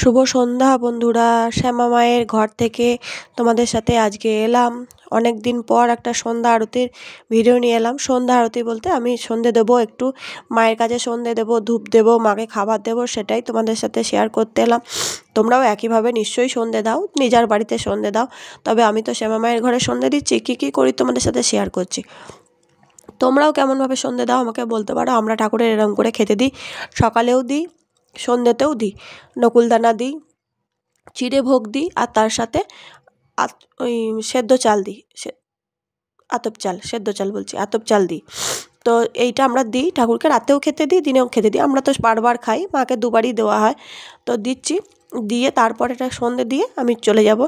শুভ সন্ধ্যা বন্ধুরা। শ্যামা মায়ের ঘর থেকে তোমাদের সাথে আজকে এলাম। অনেক দিন পর একটা সন্ধ্যা আরতির ভিডিও নিয়ে এলাম। সন্ধ্যা আরতি বলতে আমি সন্ধে দেবো, একটু মায়ের কাছে সন্ধে দেবো, ধূপ দেবো, মাকে খাবার দেবো, সেটাই তোমাদের সাথে শেয়ার করতে এলাম। তোমরাও একইভাবে নিশ্চয়ই সন্ধে দাও, নিজের বাড়িতে সন্ধে দাও। তবে আমি তো শ্যামা মায়ের ঘরে সন্ধে দিচ্ছি, কী করি তোমাদের সাথে শেয়ার করছি। তোমরাও কেমনভাবে সন্ধে দাও আমাকে বলতে পারো। আমরা ঠাকুরের এরম করে খেতে দিই, সকালেও দিই, সন্ধ্যেতেও দিই। নকুলদানা দিই, চিড়ে ভোগ দিই, আর তার সাথে ওই সেদ্ধ চাল দিই, আতপ চাল, সেদ্ধ চাল বলছি, আতপ চাল দিই। তো এইটা আমরা দিই ঠাকুরকে, রাতেও খেতে দিই, দিনেও খেতে দিই। আমরা তো বারবার খাই, মাকে দুবারই দেওয়া হয়। তো দিচ্ছি, দিয়ে তারপর এটা সন্ধে দিয়ে আমি চলে যাব।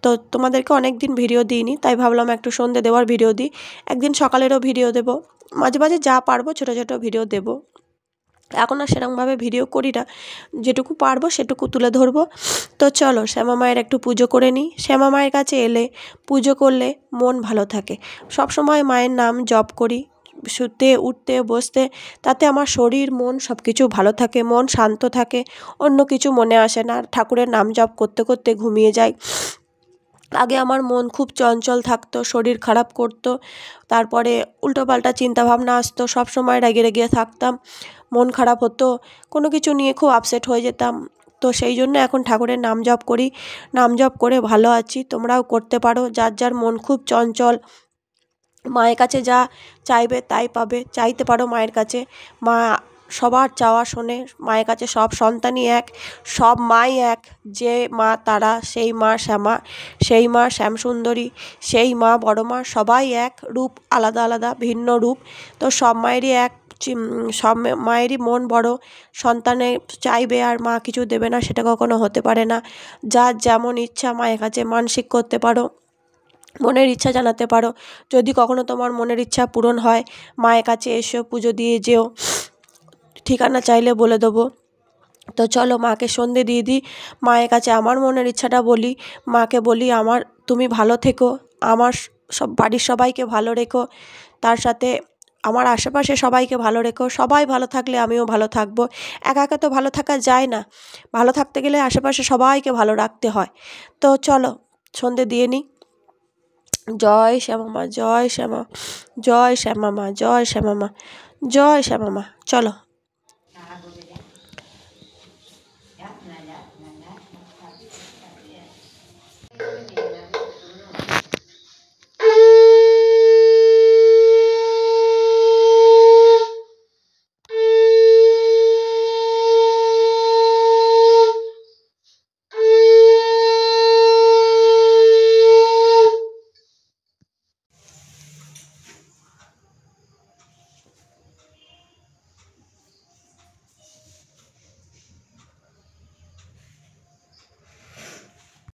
তো তোমাদেরকে অনেক দিন ভিডিও দিইনি, তাই ভাবলাম একটু সন্ধে দেওয়ার ভিডিও দিই। একদিন সকালেরও ভিডিও দেবো, মাঝে মাঝে যা পারবো ছোটো ছোটো ভিডিও দেবো। এখন আর সেরকমভাবে ভিডিও করি না, যেটুকু পারবো সেটুকু তুলে ধরবো। তো চলো শ্যামা মায়ের একটু পুজো করে নিই। শ্যামা মায়ের কাছে এলে, পুজো করলে মন ভালো থাকে। সব সময় মায়ের নাম জপ করি, শুতে উঠতে বসতে, তাতে আমার শরীর মন সব কিছু ভালো থাকে, মন শান্ত থাকে, অন্য কিছু মনে আসে না। ঠাকুরের নাম জপ করতে করতে ঘুমিয়ে যাই। আগে আমার মন খুব চঞ্চল থাকতো, শরীর খারাপ করতো, তারপরে উল্টোপাল্টা চিন্তাভাবনা আসতো, সব সময় রেগে রেগে থাকতাম, মন খারাপ হতো, কোনো কিছু নিয়ে খুব আপসেট হয়ে যেতাম। তো সেই জন্য এখন ঠাকুরের নাম জপ করি, নাম জপ করে ভালো আছি। তোমরাও করতে পারো। যার যার মন খুব চঞ্চল, মায়ের কাছে যা চাইবে তাই পাবে, চাইতে পারো মায়ের কাছে। মা সবার চাওয়া শোনে। মায়ের কাছে সব সন্তানই এক, সব মাই এক। যে মা তারা, সেই মা শ্যামা, সেই মা শ্যামসুন্দরী, সেই মা বড় মা, সবাই এক, রূপ আলাদা আলাদা, ভিন্ন রূপ। তো সব মায়েরই এক, সব মায়েরই মন বড়। সন্তানে চাইবে আর মা কিছু দেবে না, সেটা কখনো হতে পারে না। যার যেমন ইচ্ছা মায়ের কাছে মানসিক করতে পারো, মনের ইচ্ছা জানাতে পারো। যদি কখনো তোমার মনের ইচ্ছা পূরণ হয়, মায়ের কাছে এসো, পুজো দিয়ে যেও। ঠিকানা চাইলে বলে দেবো। তো চলো মাকে সন্ধে দিয়ে দিই, মায়ের কাছে আমার মনের ইচ্ছাটা বলি। মাকে বলি, আমার তুমি ভালো থেকো, আমার সব বাড়ির সবাইকে ভালো রেখো, তার সাথে আমার আশেপাশে সবাইকে ভালো রেখো। সবাই ভালো থাকলে আমিও ভালো থাকবো। একা একা তো ভালো থাকা যায় না, ভালো থাকতে গেলে আশেপাশে সবাইকে ভালো রাখতে হয়। তো চলো সন্ধে দিয়ে নিই। জয় শ্যামা মা, জয় শ্যামা, জয় শ্যামা মা, জয় শ্যামা মা, জয় শ্যামা মা। চলো।